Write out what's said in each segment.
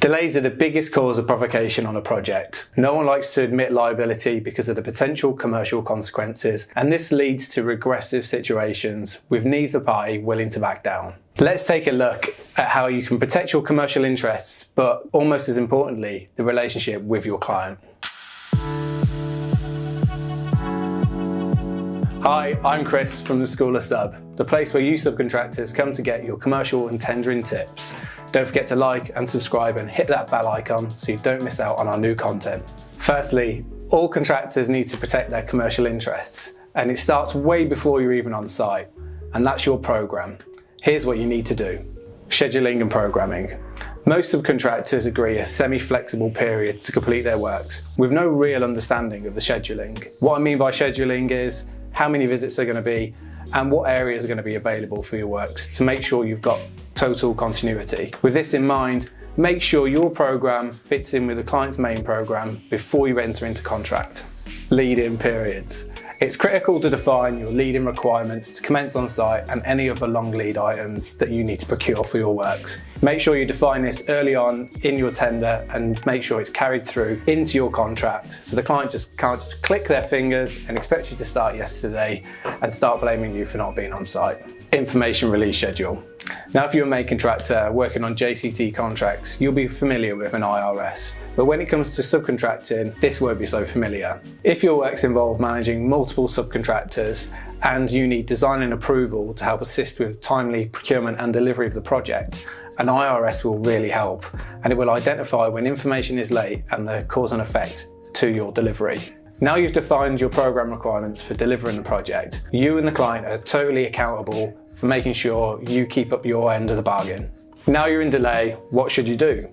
Delays are the biggest cause of provocation on a project. No one likes to admit liability because of the potential commercial consequences, and this leads to regressive situations with neither party willing to back down. Let's take a look at how you can protect your commercial interests, but almost as importantly, the relationship with your client. Hi, I'm Chris from the School of Sub, the place where you subcontractors come to get your commercial and tendering tips. Don't forget to like and subscribe and hit that bell icon so you don't miss out on our new content. Firstly, all contractors need to protect their commercial interests, and it starts way before you're even on site, and that's your program. Here's what you need to do. Scheduling and programming. Most subcontractors agree a semi-flexible period to complete their works, with no real understanding of the scheduling. What I mean by scheduling is how many visits are going to be and what areas are going to be available for your works to make sure you've got total continuity. With this in mind, make sure your program fits in with the client's main program before you enter into contract. Lead-in periods. It's critical to define your lead-in requirements to commence on site and any other long lead items that you need to procure for your works. Make sure you define this early on in your tender and make sure it's carried through into your contract so the client can't just click their fingers and expect you to start yesterday and start blaming you for not being on site. Information release schedule. Now, if you're a main contractor working on JCT contracts, you'll be familiar with an IRS. But when it comes to subcontracting, this won't be so familiar. If your works involve managing multiple subcontractors and you need design and approval to help assist with timely procurement and delivery of the project, an IRS will really help, and it will identify when information is late and the cause and effect to your delivery. Now you've defined your program requirements for delivering the project, you and the client are totally accountable for making sure you keep up your end of the bargain. Now you're in delay, what should you do?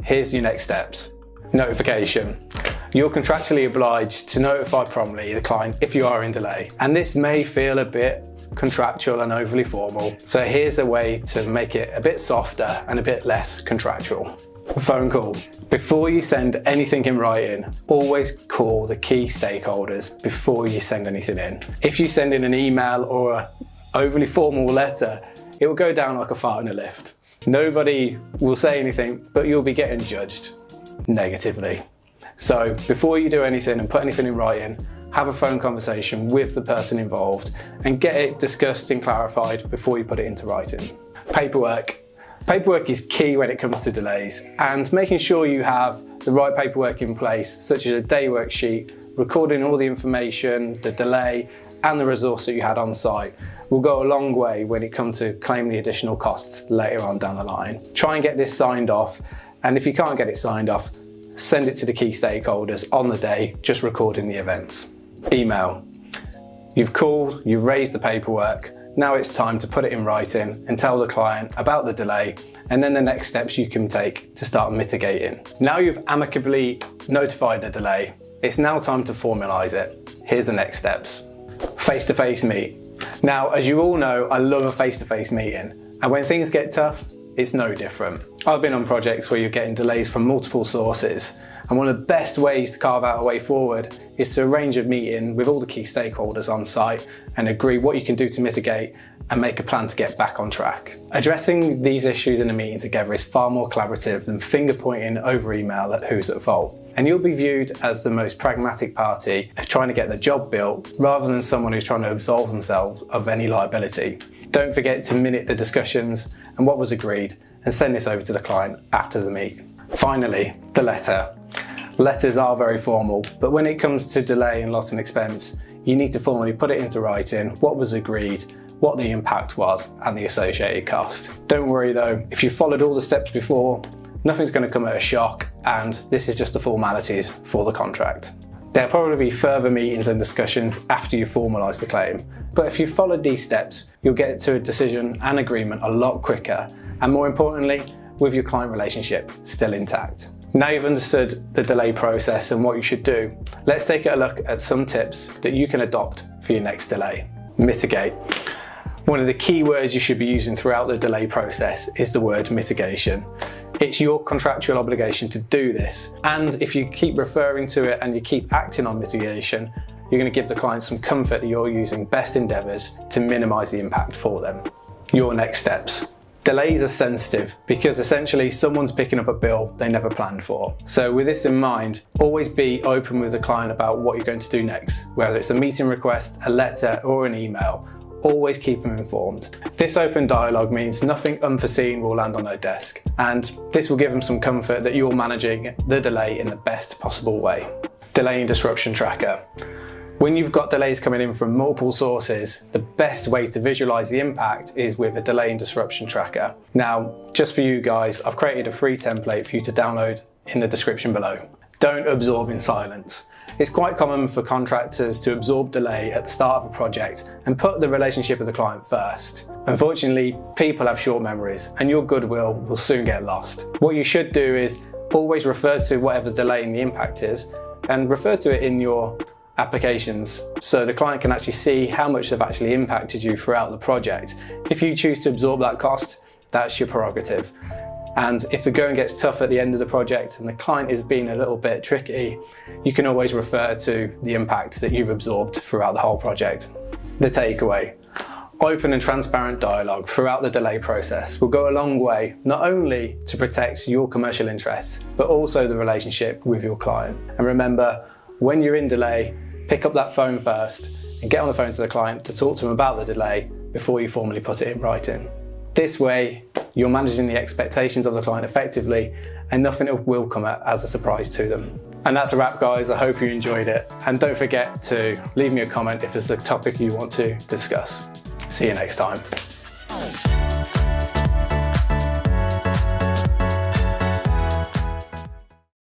Here's your next steps. Notification. You're contractually obliged to notify promptly the client if you are in delay. And this may feel a bit contractual and overly formal, so here's a way to make it a bit softer and a bit less contractual. Phone call. Before you send anything in writing, always call the key stakeholders before you send anything in. If you send in an email or an overly formal letter, it will go down like a fart in a lift. Nobody will say anything, but you'll be getting judged negatively. So before you do anything and put anything in writing, have a phone conversation with the person involved and get it discussed and clarified before you put it into writing. Paperwork. Paperwork is key when it comes to delays, and making sure you have the right paperwork in place, such as a day worksheet, recording all the information, the delay, and the resource that you had on site will go a long way when it comes to claiming the additional costs later on down the line. Try and get this signed off, and if you can't get it signed off, send it to the key stakeholders on the day, just recording the events. Email. You've called, you've raised the paperwork, now it's time to put it in writing and tell the client about the delay and then the next steps you can take to start mitigating. Now you've amicably notified the delay, it's now time to formalise it. Here's the next steps. Face-to-face meet. Now, as you all know, I love a face-to-face meeting, and when things get tough, it's no different. I've been on projects where you're getting delays from multiple sources, and one of the best ways to carve out a way forward is to arrange a meeting with all the key stakeholders on site and agree what you can do to mitigate and make a plan to get back on track. Addressing these issues in a meeting together is far more collaborative than finger pointing over email at who's at fault. And you'll be viewed as the most pragmatic party trying to get the job built rather than someone who's trying to absolve themselves of any liability. Don't forget to minute the discussions and what was agreed and send this over to the client after the meet. Finally, the letter. Letters are very formal, but when it comes to delay and loss and expense, you need to formally put it into writing what was agreed, what the impact was, and the associated cost. Don't worry though, if you followed all the steps before, nothing's going to come at a shock, and this is just the formalities for the contract. There'll probably be further meetings and discussions after you formalise the claim, but if you followed these steps, you'll get to a decision and agreement a lot quicker, and more importantly, with your client relationship still intact. Now you've understood the delay process and what you should do, let's take a look at some tips that you can adopt for your next delay. Mitigate. One of the key words you should be using throughout the delay process is the word mitigation. It's your contractual obligation to do this, and if you keep referring to it and you keep acting on mitigation, you're going to give the client some comfort that you're using best endeavours to minimise the impact for them. Your next steps. Delays are sensitive because essentially someone's picking up a bill they never planned for. So with this in mind, always be open with the client about what you're going to do next, whether it's a meeting request, a letter, or an email. Always keep them informed. This open dialogue means nothing unforeseen will land on their desk, and this will give them some comfort that you're managing the delay in the best possible way. Delay and disruption tracker. When you've got delays coming in from multiple sources, the best way to visualize the impact is with a delay and disruption tracker. Now, just for you guys, I've created a free template for you to download in the description below. Don't absorb in silence. It's quite common for contractors to absorb delay at the start of a project and put the relationship with the client first. Unfortunately, people have short memories and your goodwill will soon get lost. What you should do is always refer to whatever delaying the impact is and refer to it in your applications so the client can actually see how much they've actually impacted you throughout the project. If you choose to absorb that cost, that's your prerogative. And if the going gets tough at the end of the project and the client is being a little bit tricky, you can always refer to the impact that you've absorbed throughout the whole project. The takeaway: open and transparent dialogue throughout the delay process will go a long way, not only to protect your commercial interests, but also the relationship with your client. And remember, when you're in delay, pick up that phone first and get on the phone to the client to talk to them about the delay before you formally put it in writing. This way, you're managing the expectations of the client effectively and nothing will come as a surprise to them. And that's a wrap, guys. I hope you enjoyed it. And don't forget to leave me a comment if there's a topic you want to discuss. See you next time.